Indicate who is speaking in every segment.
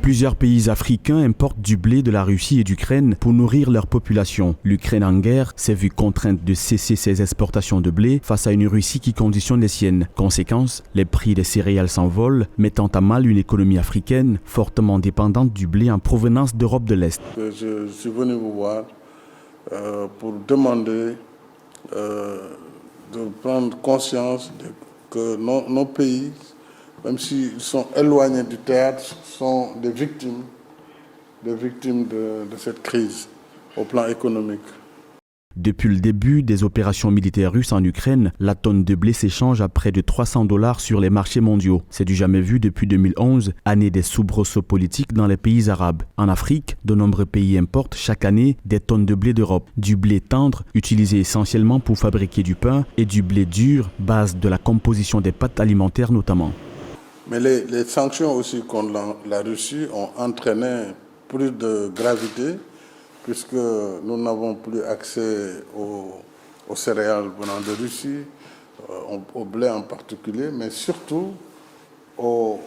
Speaker 1: Plusieurs pays africains importent du blé de la Russie et d'Ukraine pour nourrir leur population. L'Ukraine en guerre s'est vue contrainte de cesser ses exportations de blé face à une Russie qui conditionne les siennes. Conséquence, les prix des céréales s'envolent, mettant à mal une économie africaine fortement dépendante du blé en provenance d'Europe de l'Est.
Speaker 2: Je suis venu vous voir pour demander de prendre conscience que nos pays, même s'ils sont éloignés du théâtre, sont des victimes de cette crise au plan économique.
Speaker 1: Depuis le début des opérations militaires russes en Ukraine, la tonne de blé s'échange à près de $300 sur les marchés mondiaux. C'est du jamais vu depuis 2011, année des soubresauts politiques dans les pays arabes. En Afrique, de nombreux pays importent chaque année des tonnes de blé d'Europe. Du blé tendre, utilisé essentiellement pour fabriquer du pain, et du blé dur, base de la composition des pâtes alimentaires notamment.
Speaker 2: Mais les sanctions aussi contre la Russie ont entraîné plus de gravité, puisque nous n'avons plus accès aux céréales venant de Russie, au blé en particulier, mais surtout aux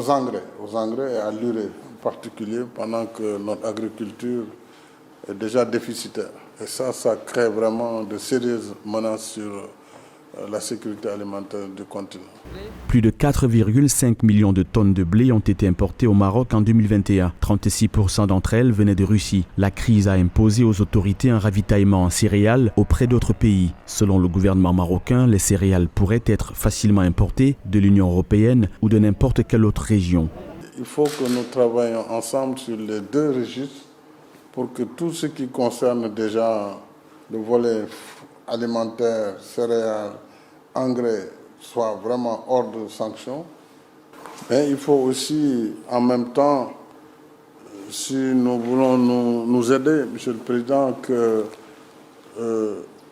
Speaker 2: engrais et à l'urée en particulier, pendant que notre agriculture est déjà déficitaire. Et ça crée vraiment de sérieuses menaces sur la sécurité alimentaire du continent.
Speaker 1: Plus de 4,5 millions de tonnes de blé ont été importées au Maroc en 2021. 36% d'entre elles venaient de Russie. La crise a imposé aux autorités un ravitaillement en céréales auprès d'autres pays. Selon le gouvernement marocain, les céréales pourraient être facilement importées de l'Union européenne ou de n'importe quelle autre région.
Speaker 2: Il faut que nous travaillions ensemble sur les deux registres pour que tout ce qui concerne déjà le volet alimentaire, céréales, engrais soit vraiment hors de sanction. Mais il faut aussi, en même temps, si nous voulons nous aider, Monsieur le Président, que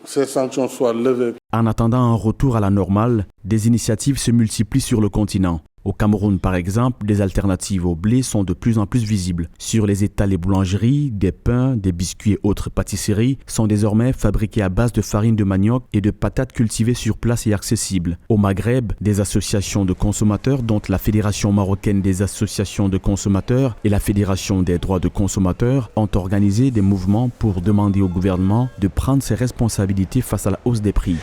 Speaker 2: ces sanctions soient levées.
Speaker 1: En attendant un retour à la normale, des initiatives se multiplient sur le continent. Au Cameroun, par exemple, des alternatives au blé sont de plus en plus visibles. Sur les étals et boulangeries, des pains, des biscuits et autres pâtisseries sont désormais fabriqués à base de farine de manioc et de patates cultivées sur place et accessibles. Au Maghreb, des associations de consommateurs, dont la Fédération marocaine des associations de consommateurs et la Fédération des droits de consommateurs, ont organisé des mouvements pour demander au gouvernement de prendre ses responsabilités face à la hausse des prix.